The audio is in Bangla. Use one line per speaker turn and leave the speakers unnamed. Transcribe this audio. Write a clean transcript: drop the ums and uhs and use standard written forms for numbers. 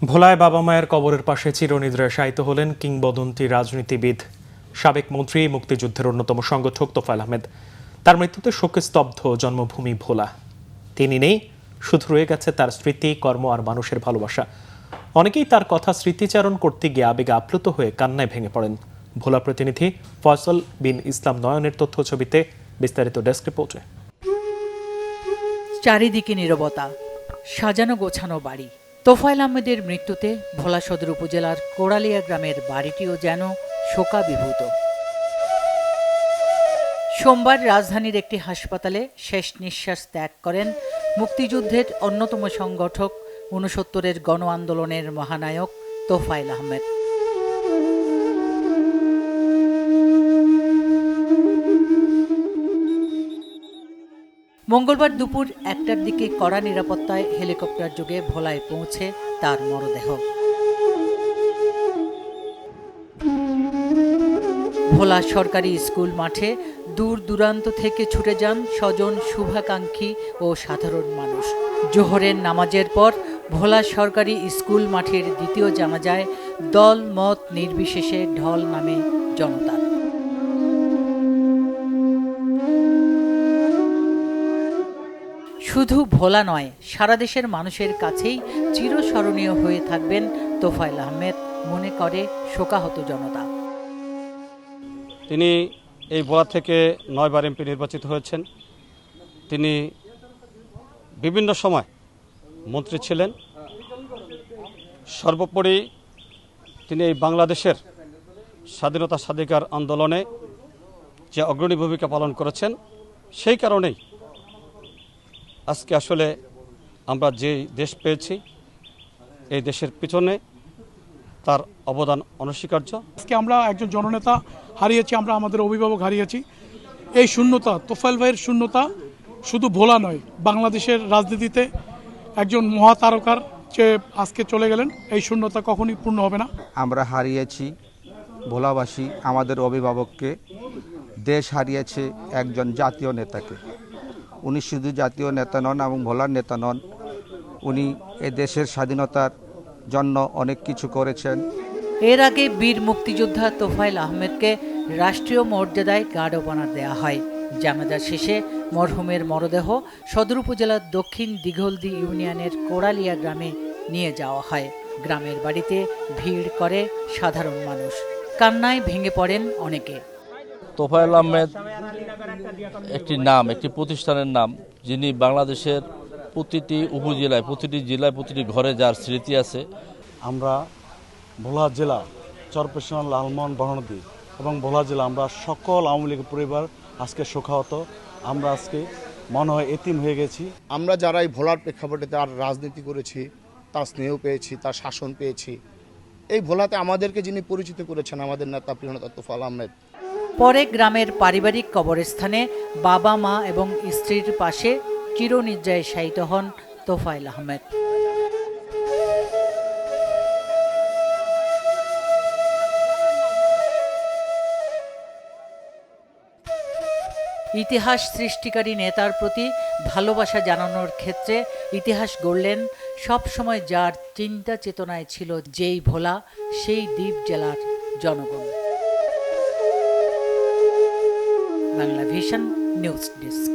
ভোলায় বাবা মায়ের কবরের পাশে চিরনিদ্রায় শায়িত হলেন কিংবদন্তি রাজনীতিবিদ সাবেক মন্ত্রী মুক্তিযুদ্ধের অন্যতম সংগঠক তোফায়েল আহমেদ। তার মৃত্যুতে শোকে স্তব্ধ জন্মভূমি ভোলা। তিনি নেই, শুধু রয়ে গেছে তার স্মৃতি, কর্ম আর মানুষের ভালোবাসা। অনেকেই তার কথা স্মৃতিচারণ করতে গিয়ে আবেগে আপ্লুত হয়ে কান্নায় ভেঙে পড়েন। ভোলা প্রতিনিধি ফয়সল বিন ইসলাম নয়নের তথ্য ছবিতে বিস্তারিত ডেস্ক রিপোর্টে।
চারিদিকে নীরবতা, সাজানো গোছানো বাড়ি। তোফায়েল আহমেদের মৃত্যুতে ভোলা সদর উপজেলার কোড়ালিয়া গ্রামের বাড়িটিও যেন শোকাভিভূত। সোমবার রাজধানীর একটি হাসপাতালে শেষ নিঃশ্বাস ত্যাগ করেন মুক্তিযুদ্ধের অন্যতম সংগঠক, ৬৯-এর গণ আন্দোলনের মহানায়ক তোফায়েল আহমেদ। মঙ্গলবার দুপুর ১টার দিকে কড়া নিরাপত্তায় হেলিকপ্টার যোগে ভোলায় পৌঁছে তার মরদেহ। ভোলা সরকারি স্কুল মাঠে দূর দূরান্ত থেকে ছুটে যান স্বজন, শুভাকাঙ্ক্ষী ও সাধারণ মানুষ। জোহরের নামাজের পর ভোলা সরকারি স্কুল মাঠের দ্বিতীয় জানাজায় দল মত নির্বিশেষে ঢল নামে জনতার। শুধু ভোলা নয়, সারা দেশের মানুষের কাছেই চিরস্মরণীয় হয়ে থাকবেন তোফায়েল আহমেদ, মনে করে শোকাহত জনতা।
তিনি এই ভোলা থেকে ৯বার এমপি নির্বাচিত হয়েছেন। তিনি বিভিন্ন সময় মন্ত্রী ছিলেন। সর্বোপরি তিনি এই বাংলাদেশের স্বাধীনতা স্বাধিকার আন্দোলনে যে অগ্রণী ভূমিকা পালন করেছেন, সেই কারণেই আজকে আসলে আমরা যে দেশ পেয়েছি, এই দেশের পিছনে তার অবদান অনস্বীকার্য।
আজকে আমরা একজন জননেতা হারিয়েছি, আমরা আমাদের অভিভাবক হারিয়েছি। এই শূন্যতা, তোফায়েল ভাইয়ের শূন্যতা শুধু ভোলা নয়, বাংলাদেশের রাজনীতিতে একজন মহাতারকার চেয়ে আজকে চলে গেলেন। এই শূন্যতা কখনই পূর্ণ হবে না।
আমরা হারিয়েছি ভোলাবাসী আমাদের অভিভাবককে, দেশ হারিয়েছে একজন জাতীয় নেতাকে। উনি শুধু জাতীয় নেতা নন এবং ভোলার নেতা নন, উনি এ দেশের স্বাধীনতার জন্য অনেক কিছু করেছেন।
এর আগে বীর মুক্তিযোদ্ধা তোফায়েল আহমেদকে রাষ্ট্রীয় মর্যাদায় গার্ড অব অনার দেওয়া হয়। জানাজা শেষে মরহুমের মরদেহ সদর উপজেলার দক্ষিণ দিঘলদি ইউনিয়নের কোড়ালিয়া গ্রামে নিয়ে যাওয়া হয়। গ্রামের বাড়িতে ভিড় করে সাধারণ মানুষ, কান্নায় ভেঙে পড়েন অনেকে।
তোফায়েল আহমেদ একটি নাম, একটি প্রতিষ্ঠানের নাম, যিনি বাংলাদেশের প্রতিটি উপজেলায়, প্রতিটি জেলায়, প্রতিটি ঘরে যার স্মৃতি আছে।
আমরা ভোলা জেলা, চরপেশন, লালমোহন, বরনদী এবং ভোলা জেলা, আমরা সকল আওয়ামী লীগ পরিবার আজকে শোকাহত। আমরা আজকে মনে হয় এতিম হয়ে গেছি।
আমরা যারা এই ভোলার প্রেক্ষাপটে তার রাজনীতি করেছি, তার স্নেহ পেয়েছি, তার শাসন পেয়েছি, এই ভোলাতে আমাদেরকে যিনি পরিচিত করেছেন, আমাদের নেতা, প্রিয় নেতা তোফায়েল আহমেদ।
পরে গ্রামের পারিবারিক কবরস্থানে বাবা, মা এবং স্ত্রীর পাশে চিরনিদ্রায় শায়িত হন তোফায়েল আহমেদ। ইতিহাস সৃষ্টিকারী নেতার প্রতি ভালোবাসা জানানোর ক্ষেত্রে ইতিহাস গড়লেন সবসময়, যার চিন্তা চেতনায় ছিল যেই ভোলা, সেই দ্বীপ জেলার জনগণ। Bangla vision news desk.